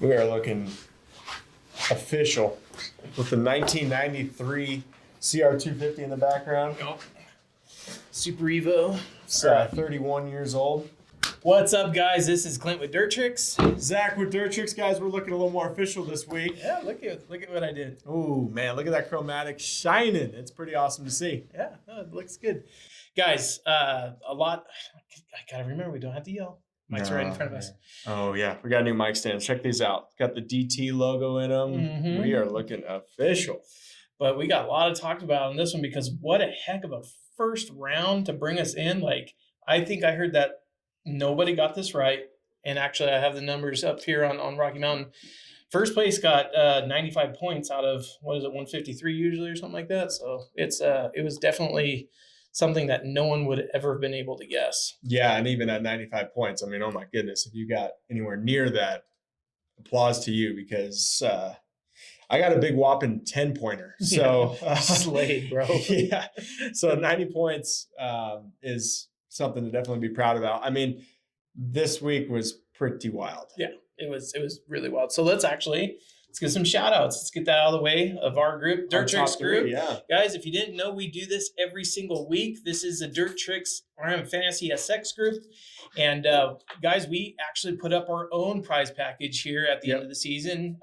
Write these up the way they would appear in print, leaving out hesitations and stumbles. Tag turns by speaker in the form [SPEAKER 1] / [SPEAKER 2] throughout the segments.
[SPEAKER 1] We are looking official with the 1993 CR250 in the background.
[SPEAKER 2] Yep. Super Evo.
[SPEAKER 1] It's 31 years old.
[SPEAKER 2] What's up, guys? This is Clint with Dirt Tricks.
[SPEAKER 1] Zach with Dirt Tricks, guys. We're looking a little more official this week.
[SPEAKER 2] Yeah, look at what I did.
[SPEAKER 1] Oh man, look at that chromatic shining. It's pretty awesome to see.
[SPEAKER 2] Yeah, no, it looks good, guys. A lot. I gotta remember we don't have to yell. Mike's right in front of us.
[SPEAKER 1] Oh yeah, we got new mic stands. Check these out. Got the DT logo in them.
[SPEAKER 2] Mm-hmm.
[SPEAKER 1] We are looking official.
[SPEAKER 2] But we got a lot to talk about on this one because what a heck of a first round to bring us in. Like, I think I heard that nobody got this right. And actually, I have the numbers up here on Rocky Mountain. First place got 95 points out of, 153 usually or something like that. So it was definitely something that no one would ever have been able to guess.
[SPEAKER 1] Yeah, and even at 95 points, I mean, oh my goodness, if you got anywhere near that, applause to you because I got a big whopping 10-pointer. So
[SPEAKER 2] slayed, bro.
[SPEAKER 1] Yeah. So 90 points is something to definitely be proud about. I mean, this week was pretty wild.
[SPEAKER 2] Yeah, it was really wild. So let's get some shout outs. Let's get that out of the way of our group, Dirt Tricks group.
[SPEAKER 1] Yeah.
[SPEAKER 2] Guys, if you didn't know, we do this every single week. This is the Dirt Tricks RM Fantasy SX group. And guys, we actually put up our own prize package here at the end of the season.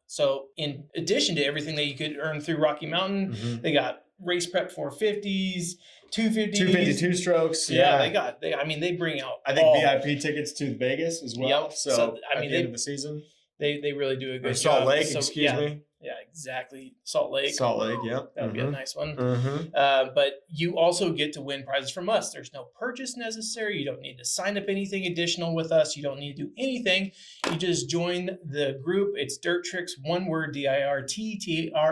[SPEAKER 2] So in addition to everything that you could earn through Rocky Mountain, they got race prep 450s, 250s.
[SPEAKER 1] 252 strokes.
[SPEAKER 2] Yeah, they bring out
[SPEAKER 1] I think VIP tickets to Vegas as well.
[SPEAKER 2] Yep.
[SPEAKER 1] So at the end of the season.
[SPEAKER 2] They really do a good job.
[SPEAKER 1] Salt Lake,
[SPEAKER 2] so,
[SPEAKER 1] excuse me.
[SPEAKER 2] Yeah, exactly. Salt Lake, yeah. That would be a nice one. But you also get to win prizes from us. There's no purchase necessary. You don't need to sign up anything additional with us. You don't need to do anything. You just join the group. It's Dirt Tricks, one word, DIRTTRICKS,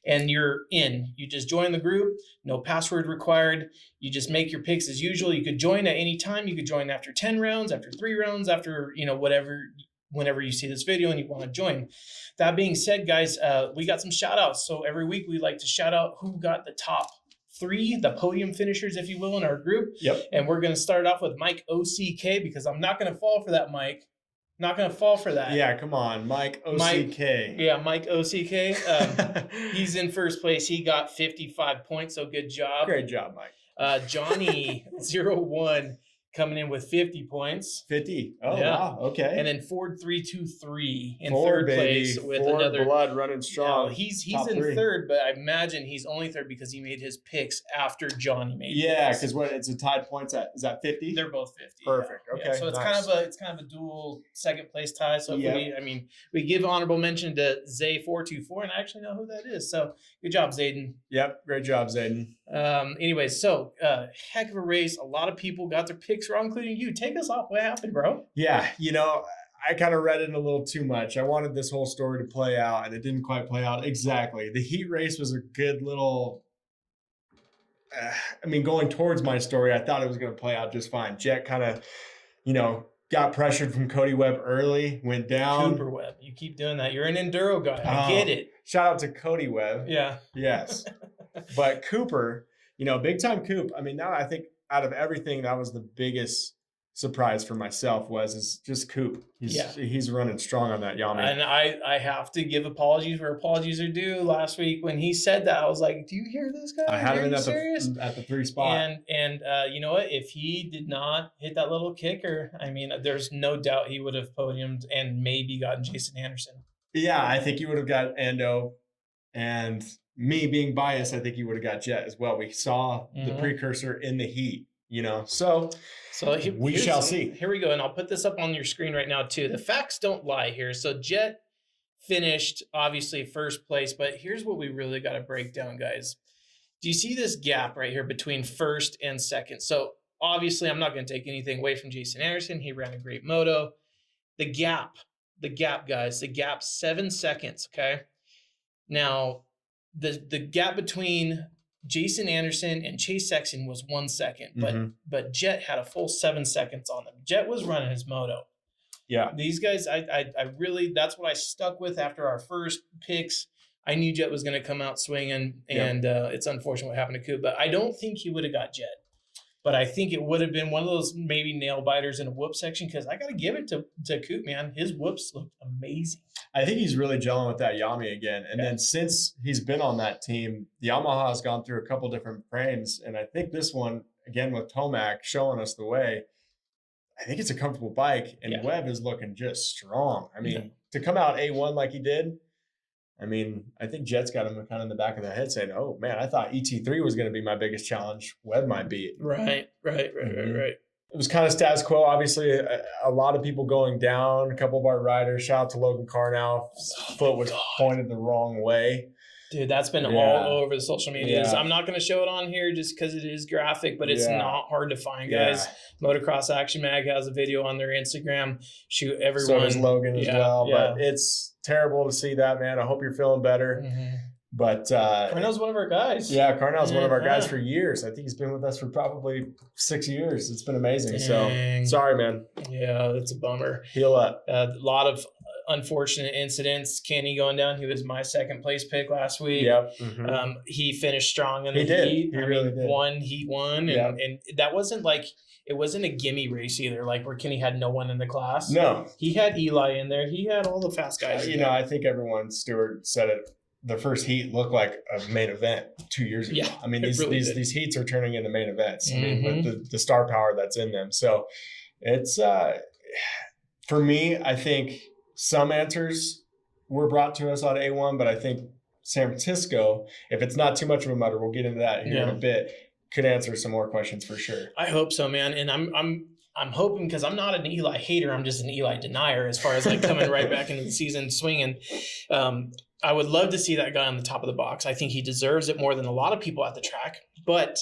[SPEAKER 2] and you're in. You just join the group. No password required. You just make your picks as usual. You could join at any time. You could join after 10 rounds, after 3 rounds, after, whenever you see this video and you want to join. That being said, guys, we got some shout outs. So every week we like to shout out who got the top 3, the podium finishers, if you will, in our group.
[SPEAKER 1] Yep.
[SPEAKER 2] And we're going to start off with Mike OCK because I'm not going to fall for that, Mike. Not going to fall for that.
[SPEAKER 1] Yeah, come on, Mike OCK.
[SPEAKER 2] Mike OCK. He's in first place. He got 55 points, so good job.
[SPEAKER 1] Great job, Mike.
[SPEAKER 2] Johnny 01 coming in with 50 points.
[SPEAKER 1] 50. Oh, yeah. Wow. Okay.
[SPEAKER 2] And then Ford 323 in third place with
[SPEAKER 1] Ford
[SPEAKER 2] another
[SPEAKER 1] blood running strong.
[SPEAKER 2] He's in third, but I imagine he's only third because he made his picks after Johnny made his.
[SPEAKER 1] Yeah, because it's a tied points at, is that 50?
[SPEAKER 2] They're both 50.
[SPEAKER 1] Perfect.
[SPEAKER 2] Yeah.
[SPEAKER 1] Okay.
[SPEAKER 2] Yeah. So it's
[SPEAKER 1] nice.
[SPEAKER 2] kind of a dual second place tie. So we give honorable mention to Zay424, and I actually know who that is. So good job, Zayden.
[SPEAKER 1] Yep. Great job, Zayden.
[SPEAKER 2] Anyways, so heck of a race. A lot of people got their picks wrong, including you. Take us off. What happened, bro?
[SPEAKER 1] Yeah, I kind of read it a little too much. I wanted this whole story to play out, and it didn't quite play out exactly. The heat race was a good little. Going towards my story, I thought it was going to play out just fine. Jett kind of, got pressured from Cody Webb early, went down.
[SPEAKER 2] Cooper Webb. You keep doing that. You're an enduro guy. I get it.
[SPEAKER 1] Shout out to Cody Webb.
[SPEAKER 2] Yeah.
[SPEAKER 1] Yes. But Cooper, big time Coop. Now I think out of everything, that was the biggest surprise for myself is just Coop. He's running strong on that Yami.
[SPEAKER 2] And I have to give apologies where apologies are due. Last week when he said that, I was like, do you hear this guy?
[SPEAKER 1] I had him at the 3 spot.
[SPEAKER 2] And you know what? If he did not hit that little kicker, there's no doubt he would have podiumed and maybe gotten Jason Anderson.
[SPEAKER 1] Yeah, I think he would have got Endo, and me being biased, I think he would have got Jett as well. We saw the precursor in the heat, So we shall see.
[SPEAKER 2] Here we go, and I'll put this up on your screen right now too. The facts don't lie here. So Jett finished obviously first place, but here's what we really got to break down, guys. Do you see this gap right here between first and second? So obviously, I'm not going to take anything away from Jason Anderson. He ran a great moto. The gap, guys, 7 seconds. Okay, now the gap between Jason Anderson and Chase Sexton was 1 second, but Jett had a full 7 seconds on them. Jett was running his moto.
[SPEAKER 1] Yeah.
[SPEAKER 2] These guys, I really, that's what I stuck with after our first picks. I knew Jett was going to come out swinging, and it's unfortunate what happened to Coop, but I don't think he would have got Jett. But I think it would have been one of those maybe nail biters in a whoop section, because I got to give it to Coop, man. His whoops looked amazing.
[SPEAKER 1] I think he's really gelling with that Yami again. And then since he's been on that team, the Yamaha has gone through a couple different frames. And I think this one, again, with Tomac showing us the way, I think it's a comfortable bike. And Webb is looking just strong. I mean, to come out A1 like he did, I mean, I think Jett's got him kind of in the back of the head saying, oh, man, I thought ET3 was going to be my biggest challenge. Webb might be.
[SPEAKER 2] Right. It
[SPEAKER 1] was kind of status quo. Obviously, a lot of people going down. A couple of our riders, shout out to Logan Carnow, foot was pointed the wrong way.
[SPEAKER 2] Dude, that's been all over the social medias. I'm not going to show it on here just because it is graphic, but it's not hard to find, guys. Motocross Action Mag has a video on their Instagram. Shoot, everyone.
[SPEAKER 1] So does Logan as well. But it's terrible to see that, man. I hope you're feeling better. But
[SPEAKER 2] Carnell's one of our guys.
[SPEAKER 1] Yeah, Carnell's one of our guys for years. I think he's been with us for probably 6 years. It's been amazing.
[SPEAKER 2] Dang.
[SPEAKER 1] So sorry, man.
[SPEAKER 2] Yeah, that's a bummer.
[SPEAKER 1] Heal up.
[SPEAKER 2] A lot of unfortunate incidents. Kenny going down. He was my second place pick last week.
[SPEAKER 1] Yep.
[SPEAKER 2] He finished strong in the heat.
[SPEAKER 1] He really did.
[SPEAKER 2] Heat one. And that wasn't like, it wasn't a gimme race either, like where Kenny had no one in the class.
[SPEAKER 1] No.
[SPEAKER 2] He had Eli in there. He had all the fast guys.
[SPEAKER 1] You know, I think everyone, Stewart said it, the first heat looked like a main event 2 years ago. I mean, these heats are turning into main events. I mean, with the star power that's in them. So it's, for me, I think some answers were brought to us on A1, but I think San Francisco, if it's not too much of a mutter, we'll get into that here in a bit, could answer some more questions for sure.
[SPEAKER 2] I hope so, man. And I'm hoping, because I'm not an Eli hater. I'm just an Eli denier as far as like coming right back into the season swinging. I would love to see that guy on the top of the box. I think he deserves it more than a lot of people at the track, but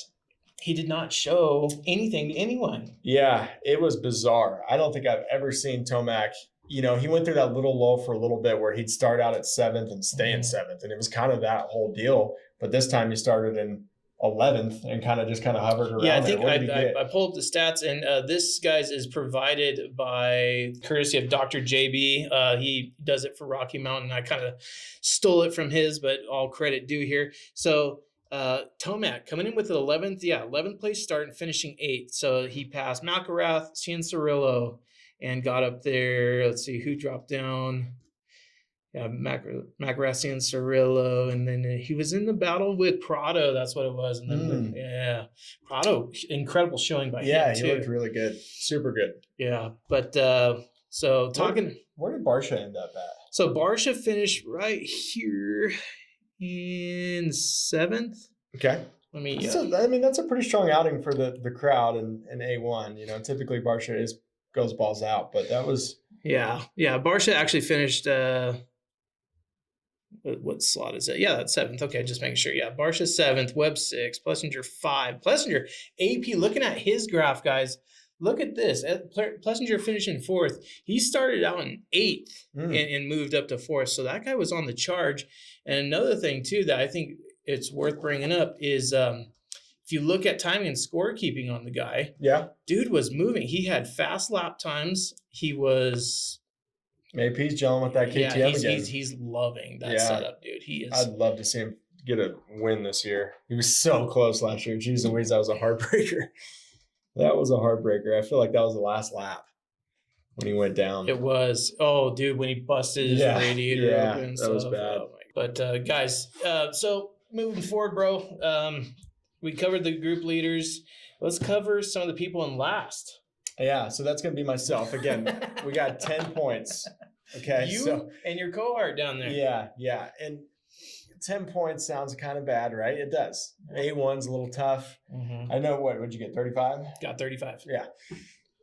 [SPEAKER 2] he did not show anything to anyone.
[SPEAKER 1] Yeah, it was bizarre. I don't think I've ever seen Tomac. You know, he went through that little lull for a little bit where he'd start out at 7th and stay in 7th. And it was kind of that whole deal. But this time he started in 11th and kind of hovered around.
[SPEAKER 2] Yeah, I think I pulled up the stats, and this, guys, is provided by courtesy of Dr. JB. He does it for Rocky Mountain. I kind of stole it from his, but all credit due here. So Tomac coming in with an 11th, 11th place start and finishing 8th. So he passed McElrath, Cianciarulo, and got up there. Let's see who dropped down. Yeah, McElrath and Cirillo, and then he was in the battle with Prado. That's what it was. And then Prado, incredible showing by him.
[SPEAKER 1] Yeah, he looked really good, super good.
[SPEAKER 2] Yeah, but so talking.
[SPEAKER 1] Where did Barsha end up at?
[SPEAKER 2] So Barsha finished right here in 7th.
[SPEAKER 1] Okay.
[SPEAKER 2] Let me.
[SPEAKER 1] I mean, that's a pretty strong outing for the crowd in A1. You know, typically Barsha goes balls out, but that was.
[SPEAKER 2] Yeah. Barsha actually finished. What slot is it? Yeah, that's 7th. Okay, just making sure. Yeah, Barsha 7th, Webb 6th, Plessinger 5. Plessinger, AP, looking at his graph, guys, look at this. Plessinger finishing 4th. He started out in 8th and moved up to 4th. So that guy was on the charge. And another thing, too, that I think it's worth bringing up is if you look at timing and scorekeeping on the guy, dude was moving. He had fast lap times. He was...
[SPEAKER 1] AP's gelling with that KTM again.
[SPEAKER 2] He's loving that setup, dude. He is.
[SPEAKER 1] I'd love to see him get a win this year. He was so close last year. Jeez Louise, that was a heartbreaker. That was a heartbreaker. I feel like that was the last lap when he went down.
[SPEAKER 2] It was. Oh, dude, when he busted his radiator open.
[SPEAKER 1] That was bad.
[SPEAKER 2] But guys, so moving forward, bro, we covered the group leaders. Let's cover some of the people in last.
[SPEAKER 1] Yeah, so that's going to be myself. Again, we got 10 points. Okay.
[SPEAKER 2] You and your cohort down there.
[SPEAKER 1] Yeah. And 10 points sounds kind of bad, right? It does. A1's a little tough. I know what'd you get, 35?
[SPEAKER 2] Got 35.
[SPEAKER 1] Yeah.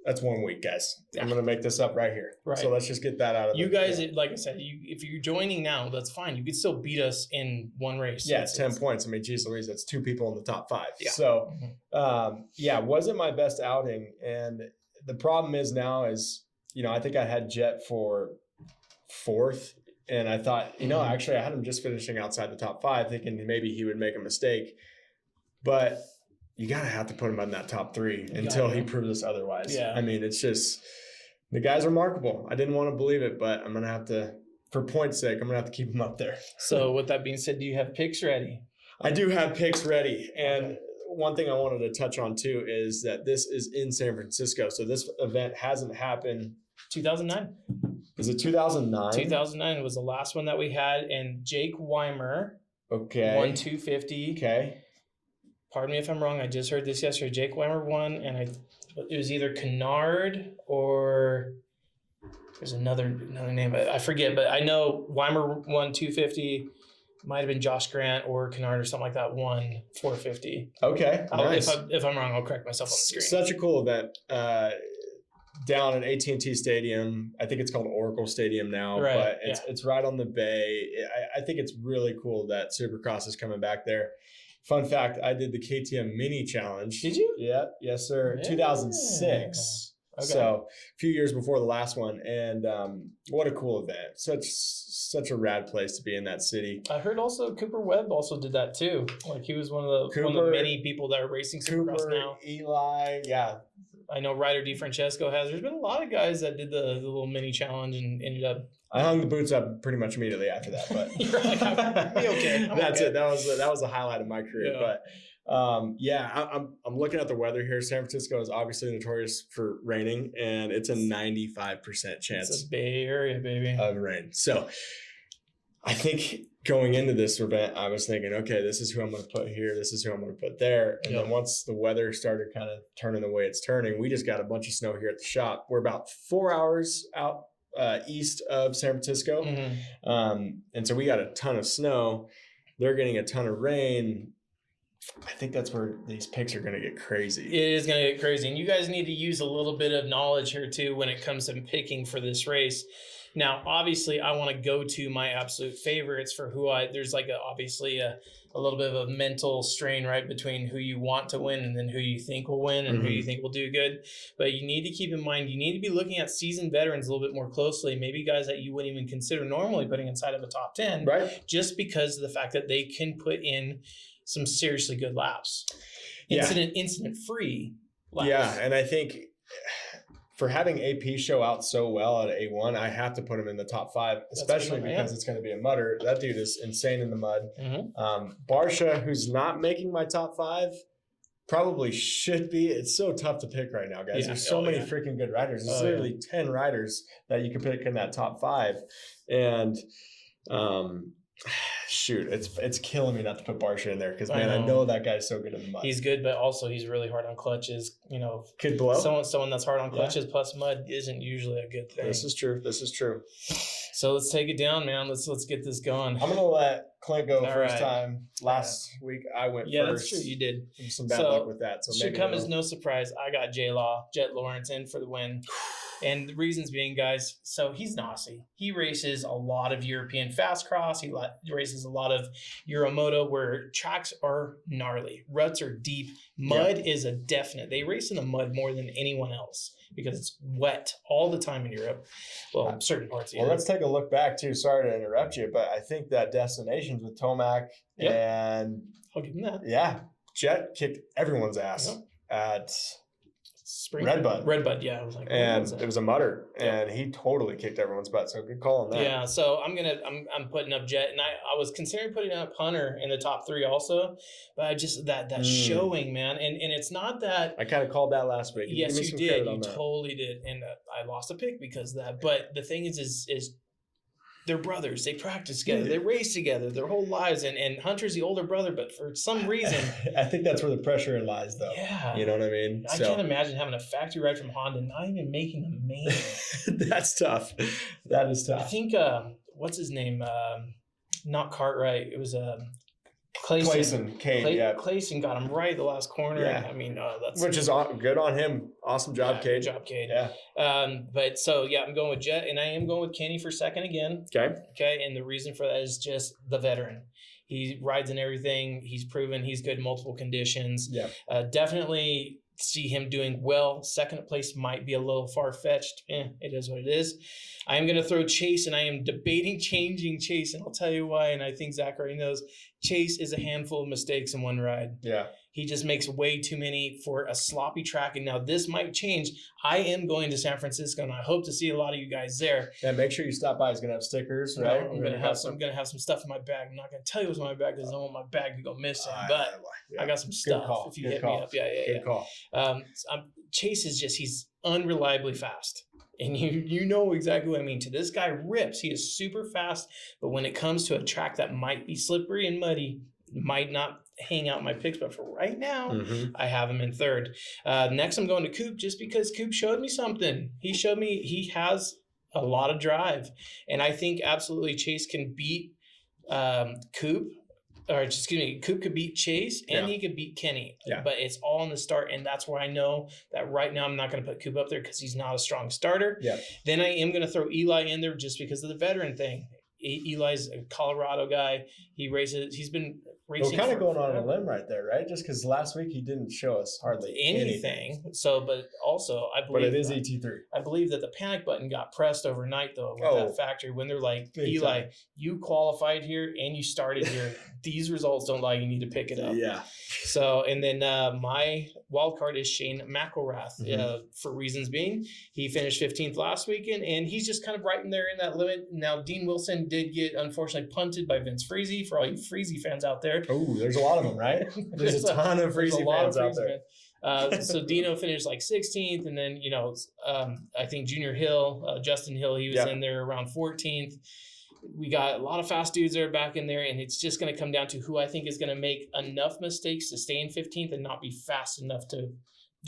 [SPEAKER 1] That's 1 week, guys. I'm going to make this up right here.
[SPEAKER 2] Right.
[SPEAKER 1] So let's just get that out of
[SPEAKER 2] you guys, like I said, if you're joining now, that's fine. You could still beat us in one race.
[SPEAKER 1] Yeah, it's 10 points. I mean, geez Louise, that's 2 people in the top 5. Yeah. So, wasn't my best outing. And the problem is now is, you know, I think I had Jett for 4th. And I thought, actually I had him just finishing outside the top 5, thinking maybe he would make a mistake. But you got to have to put him in that top 3 until he proves us otherwise. Yeah. I mean, it's just, the guy's remarkable. I didn't want to believe it, but I'm going to have to, for point's sake, I'm going to have to keep him up there.
[SPEAKER 2] So with that being said, do you have picks ready?
[SPEAKER 1] I do have picks ready. And one thing I wanted to touch on too is that this is in San Francisco. So this event hasn't happened.
[SPEAKER 2] 2009.
[SPEAKER 1] Is it 2009?
[SPEAKER 2] 2009 was the last one that we had, and Jake Weimer won 250.
[SPEAKER 1] Okay.
[SPEAKER 2] Pardon me if I'm wrong. I just heard this yesterday. Jake Weimer won, and it was either Kennard or there's another name. I forget, but I know Weimer won 250. Might have been Josh Grant or Kennard or something like that won 450.
[SPEAKER 1] Okay, nice.
[SPEAKER 2] If I'm wrong, I'll correct myself on the screen.
[SPEAKER 1] Such a cool event. Down at AT&T Stadium. I think it's called Oracle Stadium now,
[SPEAKER 2] right,
[SPEAKER 1] but it's right on the bay. I think it's really cool that Supercross is coming back there. Fun fact, I did the KTM Mini Challenge.
[SPEAKER 2] Did you?
[SPEAKER 1] Yeah, yes, sir.
[SPEAKER 2] Yeah.
[SPEAKER 1] 2006. Okay. So a few years before the last one. And what a cool event. Such a rad place to be in that city.
[SPEAKER 2] I heard also Cooper Webb also did that too. Like he was one of the many people that are racing Supercross now.
[SPEAKER 1] Eli, yeah.
[SPEAKER 2] I know Ryder DiFrancesco has. There's been a lot of guys that did the little mini challenge and ended up.
[SPEAKER 1] I hung the boots up pretty much immediately after that, but
[SPEAKER 2] you're like, I'm okay.
[SPEAKER 1] That's it. That was the highlight of my career.
[SPEAKER 2] Yeah.
[SPEAKER 1] But I'm looking at the weather here. San Francisco is obviously notorious for raining, and it's a 95% chance.
[SPEAKER 2] It's a Bay Area, baby,
[SPEAKER 1] of rain. So I think going into this event, I was thinking, okay, this is who I'm going to put here. This is who I'm going to put there. And then once the weather started kind of turning the way it's turning, we just got a bunch of snow here at the shop. We're about 4 hours out east of San Francisco. Mm-hmm. And so we got a ton of snow. They're getting a ton of rain. I think that's where these picks are going to get crazy.
[SPEAKER 2] It is going to get crazy. And you guys need to use a little bit of knowledge here too when it comes to picking for this race. Now, obviously, I want to go to my absolute favorites for there's like obviously a little bit of a mental strain, right, between who you want to win and then who you think will win and who you think will do good. But you need to keep in mind, you need to be looking at seasoned veterans a little bit more closely, maybe guys that you wouldn't even consider normally putting inside of a top 10,
[SPEAKER 1] right? Just
[SPEAKER 2] because of the fact that they can put in some seriously good laps. Incident-free laps.
[SPEAKER 1] Yeah, and I think for having AP show out so well at A1, I have to put him in the top 5, especially because it's going to be a mudder. That dude is insane in the mud. Mm-hmm. Barsha, who's not making my top 5, probably should be. It's so tough to pick right now, guys. There's so many freaking good riders. There's literally 10 riders that you can pick in that top 5. And shoot, it's killing me not to put Barsha in there because, man, I know that guy's so good in the mud.
[SPEAKER 2] He's good, but also he's really hard on clutches.
[SPEAKER 1] Could blow.
[SPEAKER 2] Someone that's hard on clutches plus mud isn't usually a good thing.
[SPEAKER 1] This is true.
[SPEAKER 2] So let's take it down, man. Let's get this going.
[SPEAKER 1] I'm gonna let Clint go first time. Last week I went first.
[SPEAKER 2] Yeah, that's true. You did.
[SPEAKER 1] Some bad luck with that. So
[SPEAKER 2] should come as no surprise. I got Jett Lawrence in for the win. And the reasons being, guys, so he's an Aussie. He races a lot of European fast cross. He races a lot of Euromoto where tracks are gnarly. Ruts are deep. Mud is a definite. They race in the mud more than anyone else because it's wet all the time in Europe. Well, certain parts of Europe.
[SPEAKER 1] Well, let's take a look back, too. Sorry to interrupt you, but I think that Destinations with Tomac and...
[SPEAKER 2] I'll give him that.
[SPEAKER 1] Yeah. Jett kicked everyone's ass at...
[SPEAKER 2] Redbud, yeah. I was like,
[SPEAKER 1] and it was a mutter, and he totally kicked everyone's butt. So good call on that.
[SPEAKER 2] Yeah, so I'm putting up Jett, and I was considering putting up Hunter in the top 3 also, but I just that showing, man, and it's not that
[SPEAKER 1] I kind of called that last week.
[SPEAKER 2] Yes, you did. You totally did, and I lost a pick because of that. But the thing is they're brothers. They practice together. They race together their whole lives. And Hunter's the older brother, but for some reason...
[SPEAKER 1] I think that's where the pressure lies, though.
[SPEAKER 2] Yeah.
[SPEAKER 1] You know what I mean?
[SPEAKER 2] I can't imagine having a factory ride from Honda, not even making a main.
[SPEAKER 1] That's tough. That is tough.
[SPEAKER 2] I think, what's his name? Not Cartwright. It was... Clayson. Clayson got him right the last corner.
[SPEAKER 1] Yeah.
[SPEAKER 2] I mean, that's
[SPEAKER 1] which is good on him. Awesome job, Cade.
[SPEAKER 2] Good job, Cade.
[SPEAKER 1] Yeah.
[SPEAKER 2] But so I'm going with Jett, and I am going with Kenny for second again. Okay. And the reason for that is just the veteran. He rides in everything. He's proven he's good in multiple conditions. Yeah. Definitely see him doing well. Second place might be a little far-fetched. It is what it is. I am going to throw Chase, and I am debating changing Chase, and I'll tell you why, and I think Zach already knows. Chase is a handful of mistakes in one ride.
[SPEAKER 1] Yeah.
[SPEAKER 2] He just makes way too many for a sloppy track. And now this might change. I am going to San Francisco, and I hope to see a lot of you guys there.
[SPEAKER 1] Yeah, make sure you stop by. He's going to have stickers, right?
[SPEAKER 2] I'm going to have some stuff in my bag. I'm not going to tell you what's in my bag because I don't want my bag to go missing. But I got some stuff if you hit me up.
[SPEAKER 1] Good call.
[SPEAKER 2] Chase is just, he's unreliably fast. And you know exactly what I mean. To this guy rips. He is super fast. But when it comes to a track that might be slippery and muddy, might not hang out my picks, but for right now, I have him in third. Next, I'm going to Coop just because Coop showed me something. He showed me he has a lot of drive. And I think absolutely Chase can beat Coop. Or excuse me, Coop could beat Chase and he could beat Kenny.
[SPEAKER 1] Yeah.
[SPEAKER 2] But it's all in the start. And that's where I know that right now I'm not going to put Coop up there because he's not a strong starter.
[SPEAKER 1] Yeah.
[SPEAKER 2] Then I am going to throw Eli in there just because of the veteran thing. Eli's a Colorado guy. He races. He's been racing.
[SPEAKER 1] We're kind of going on a limb right there, right? Just because last week he didn't show us hardly anything.
[SPEAKER 2] So, but also I believe.
[SPEAKER 1] But it is ET3.
[SPEAKER 2] I believe that the panic button got pressed overnight though with that factory when they're like, Eli, you qualified here and you started here. These results don't lie. You need to pick it up.
[SPEAKER 1] Yeah.
[SPEAKER 2] So, and then my wild card is Shane McElrath. For reasons being, he finished 15th last weekend, and he's just kind of right in there in that limit. Now, Dean Wilson did get unfortunately punted by Vince Freezy. For all you Freezy fans out there,
[SPEAKER 1] oh, there's a lot of them, right? There's a ton of Freezy fans out there.
[SPEAKER 2] So Dino finished like 16th, and then I think Junior Hill, Justin Hill, he was in there around 14th. We got a lot of fast dudes that are back in there, and it's just going to come down to who I think is going to make enough mistakes to stay in 15th and not be fast enough to.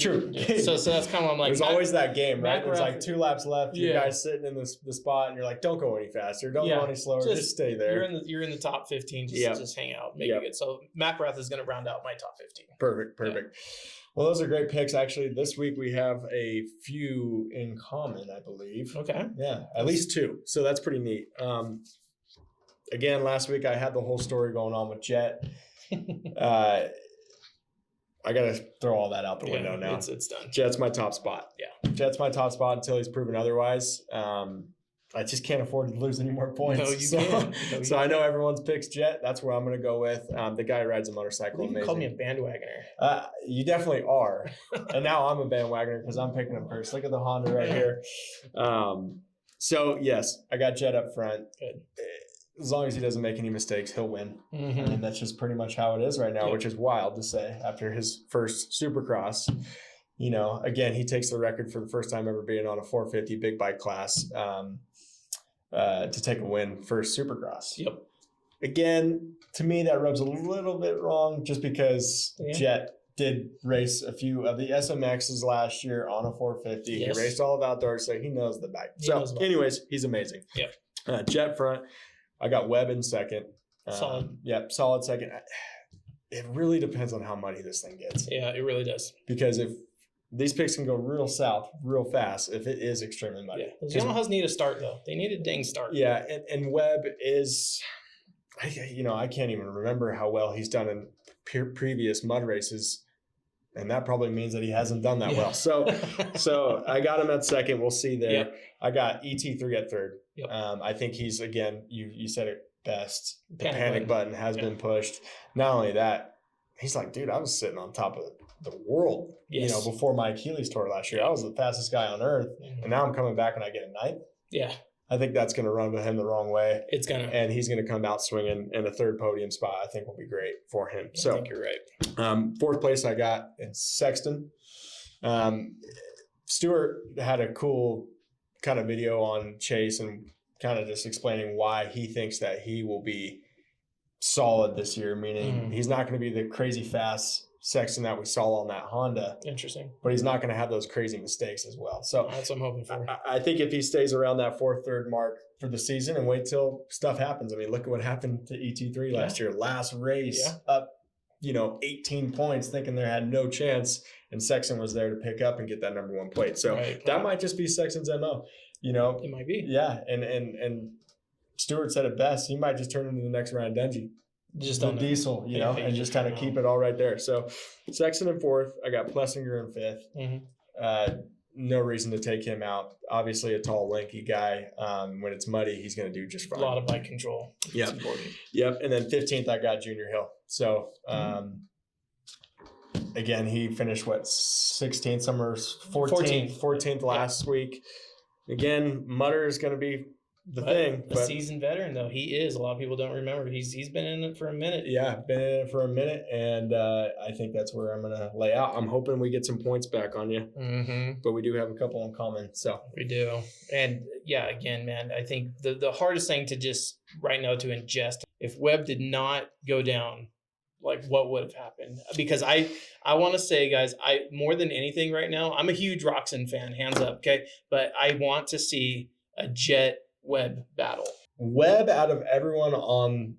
[SPEAKER 1] True.
[SPEAKER 2] So that's kind of what I'm like.
[SPEAKER 1] There's always that game, right? There's like 2 laps left. You guys sitting in the spot, and you're like, "Don't go any faster. Don't go any slower. Just stay there.
[SPEAKER 2] You're in the top 15. Just hang out, make it good." So McElrath is going to round out my top 15.
[SPEAKER 1] Perfect. Yeah. Well, those are great picks. Actually, this week we have a few in common, I believe.
[SPEAKER 2] Okay.
[SPEAKER 1] Yeah, at least 2. So that's pretty neat. Again, last week I had the whole story going on with Jett. I got to throw all that out the window now.
[SPEAKER 2] It's done.
[SPEAKER 1] Jett's my top spot.
[SPEAKER 2] Yeah.
[SPEAKER 1] Jett's my top spot until he's proven otherwise. I just can't afford to lose any more points.
[SPEAKER 2] No, you can't.
[SPEAKER 1] So I know everyone's picks Jett. That's where I'm going to go with. The guy rides a motorcycle.
[SPEAKER 2] You call me a bandwagoner.
[SPEAKER 1] You definitely are. And now I'm a bandwagoner because I'm picking him first. Look at the Honda right here. So, yes, I got Jett up front.
[SPEAKER 2] Good.
[SPEAKER 1] As long as he doesn't make any mistakes, he'll win. And that's just pretty much how it is right now, which is wild to say after his first Supercross. Again, he takes the record for the first time ever being on a 450 big bike class to take a win first Supercross.
[SPEAKER 2] Yep.
[SPEAKER 1] Again, to me, that rubs a little bit wrong just because Jett did race a few of the SMXs last year on a 450. Yes. He raced all of outdoors, so he knows the bike. Anyways, he's amazing.
[SPEAKER 2] Yep.
[SPEAKER 1] Jett front. I got Webb in second.
[SPEAKER 2] Solid.
[SPEAKER 1] Solid second. It really depends on how muddy this thing gets.
[SPEAKER 2] Yeah, it really does.
[SPEAKER 1] Because if these picks can go real south real fast, if it is extremely muddy.
[SPEAKER 2] Yeah, those Yamahas need a start, though. They need a dang start.
[SPEAKER 1] Yeah, and Webb is, I can't even remember how well he's done in previous mud races. And that probably means that he hasn't done that well. So I got him at second. We'll see there. Yep. I got ET3 at third.
[SPEAKER 2] Yep.
[SPEAKER 1] I think he's, again, you said it best. The panic button has been pushed. Not only that, he's like, dude, I was sitting on top of the world, before my Achilles tore last year. I was the fastest guy on earth. And now I'm coming back and I get a ninth.
[SPEAKER 2] Yeah.
[SPEAKER 1] I think that's going to run with him the wrong way.
[SPEAKER 2] It's going to.
[SPEAKER 1] And he's going to come out swinging, and a third podium spot I think will be great for him.
[SPEAKER 2] I think you're right.
[SPEAKER 1] Fourth place I got in Sexton. Stewart had a cool kind of video on Chase and kind of just explaining why he thinks that he will be solid this year, meaning he's not going to be the crazy fast Sexton that we saw on that Honda.
[SPEAKER 2] Interesting.
[SPEAKER 1] But he's not going to have those crazy mistakes as well. So
[SPEAKER 2] that's what I'm hoping for.
[SPEAKER 1] I think if he stays around that 4th, 3rd mark for the season and wait till stuff happens. I mean, look at what happened to ET3 last year. Last race up, 18 points thinking they had no chance. And Sexton was there to pick up and get that number 1 plate. So that might just be Sexton's MO.
[SPEAKER 2] It might be.
[SPEAKER 1] Yeah. And Stewart said it best. He might just turn into the next Ryan Dungey.
[SPEAKER 2] Just
[SPEAKER 1] the diesel, and just kind of keep it all right there. So Sexton in 4th. I got Plessinger in 5th. no reason to take him out. Obviously, a tall, lanky guy. When it's muddy, he's going to do just fine.
[SPEAKER 2] A lot of bike control.
[SPEAKER 1] Yep. Yep. And then 15th, I got Junior Hill. So, again, he finished 16th, somewhere 14th last week. Again, Mutter is going to be the thing.
[SPEAKER 2] A seasoned veteran, though. He is. A lot of people don't remember. He's been in it for a minute.
[SPEAKER 1] Yeah, been in it for a minute, and I think that's where I'm going to lay out. I'm hoping we get some points back on you, but we do have a couple in common. So
[SPEAKER 2] we do. And, yeah, again, man, I think the hardest thing to just right now to ingest, if Webb did not go down, like what would have happened? Because I want to say, guys, I more than anything right now, I'm a huge Roxon fan, hands up, okay? But I want to see a Jett Webb battle.
[SPEAKER 1] Webb, out of everyone on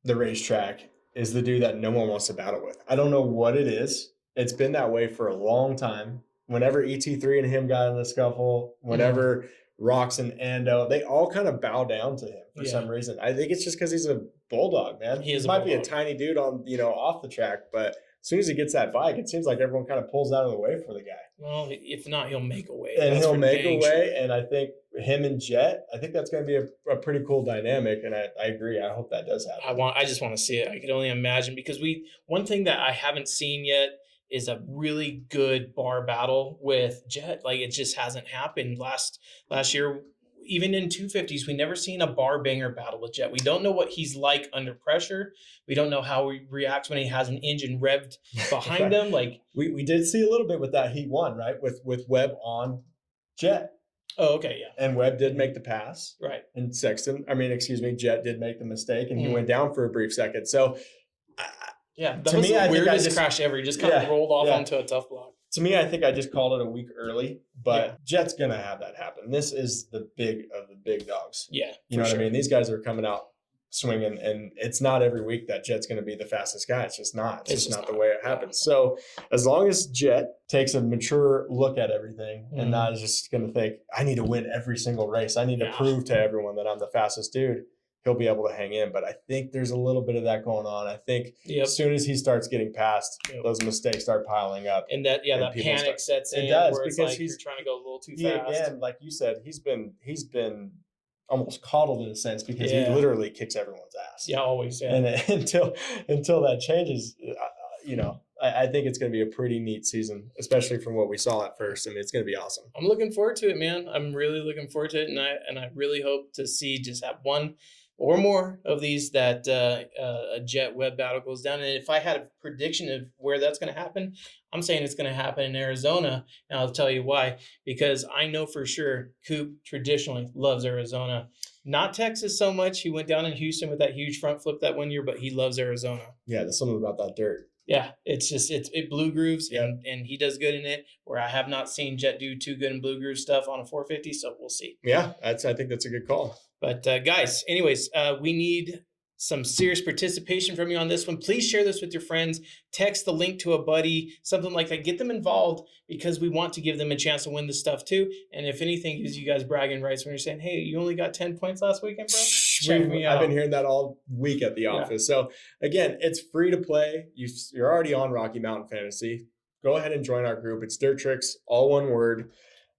[SPEAKER 1] the racetrack, is the dude that no one wants to battle with. I don't know what it is. It's been that way for a long time. Whenever ET3 and him got in the scuffle, whenever Rox and Ando, they all kind of bow down to him for some reason. I think it's just because he's a bulldog, man. He might be a tiny dude on, off the track, but as soon as he gets that bike, it seems like everyone kind of pulls out of the way for the guy.
[SPEAKER 2] Well, if not, he'll make a way.
[SPEAKER 1] And he'll make a way, and I think him and Jett, I think that's going to be a pretty cool dynamic, and I agree. I hope that does happen.
[SPEAKER 2] I just want to see it. I can only imagine, because one thing that I haven't seen yet is a really good bar battle with Jett. Like, it just hasn't happened. Last year, even in 250s, we never seen a bar banger battle with Jett. We don't know what he's like under pressure. We don't know how he reacts when he has an engine revved behind him. Like,
[SPEAKER 1] we did see a little bit with that Heat 1, right? With Webb on Jett.
[SPEAKER 2] Oh, okay, yeah.
[SPEAKER 1] And Webb did make the pass.
[SPEAKER 2] Right.
[SPEAKER 1] And Jett did make the mistake, and he went down for a brief second. So,
[SPEAKER 2] that was the weirdest crash ever. He just kind of rolled off onto a tough block.
[SPEAKER 1] To me, I think I just called it a week early, but Jett's going to have that happen. This is the big of the big dogs.
[SPEAKER 2] Yeah.
[SPEAKER 1] You know what I mean? These guys are coming out swinging, and it's not every week that Jett's going to be the fastest guy. It's just not. It's just not the way it happens. So as long as Jett takes a mature look at everything and not just going to think, I need to win every single race. I need to prove to everyone that I'm the fastest dude. He'll be able to hang in. But I think there's a little bit of that going on. I think as soon as he starts getting past, those mistakes start piling up.
[SPEAKER 2] And that panic sets in.
[SPEAKER 1] It does,
[SPEAKER 2] where
[SPEAKER 1] because
[SPEAKER 2] you're trying to go a little too fast.
[SPEAKER 1] Again, like you said, he's been almost coddled in a sense, because he literally kicks everyone's ass.
[SPEAKER 2] Yeah, always. Yeah.
[SPEAKER 1] And until that changes, I think it's going to be a pretty neat season, especially from what we saw at first. I mean, it's going to be awesome.
[SPEAKER 2] I'm looking forward to it, man. I'm really looking forward to it, and I really hope to see just have one or more of these that a Jett Webb battle goes down. And if I had a prediction of where that's going to happen, I'm saying it's going to happen in Arizona. And I'll tell you why. Because I know for sure Coop traditionally loves Arizona. Not Texas so much. He went down in Houston with that huge front flip that 1 year, but he loves Arizona.
[SPEAKER 1] Yeah, there's something about that dirt.
[SPEAKER 2] Yeah, it blue grooves, and he does good in it, where I have not seen Jett do too good in blue groove stuff on a 450, so we'll see.
[SPEAKER 1] Yeah, I think that's a good call.
[SPEAKER 2] But guys, anyways, we need some serious participation from you on this one. Please share this with your friends. Text the link to a buddy, something like that. Get them involved, because we want to give them a chance to win this stuff too. And if anything, gives you guys bragging rights when you're saying, hey, you only got 10 points last weekend, bro? Check me out.
[SPEAKER 1] I've been hearing that all week at the office. So again, it's free to play. You're already on Rocky Mountain Fantasy. Go ahead and join our group. It's dirttricks, all one word.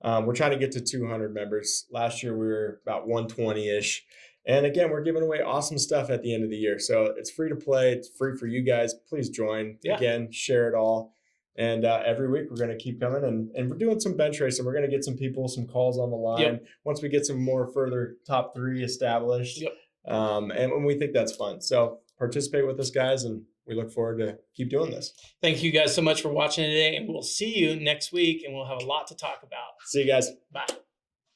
[SPEAKER 1] We're trying to get to 200 members. Last year we were about 120-ish. And again, we're giving away awesome stuff at the end of the year. So it's free to play. It's free for you guys. Please join. Yeah. Again, share it all. And every week we're going to keep coming. And we're doing some bench racing. We're going to get some people, some calls on the line. Once we get some more further top 3 established. And we think that's fun. So participate with us, guys. And we look forward to keep doing this.
[SPEAKER 2] Thank you guys so much for watching today. And we'll see you next week. And we'll have a lot to talk about.
[SPEAKER 1] See you guys.
[SPEAKER 2] Bye.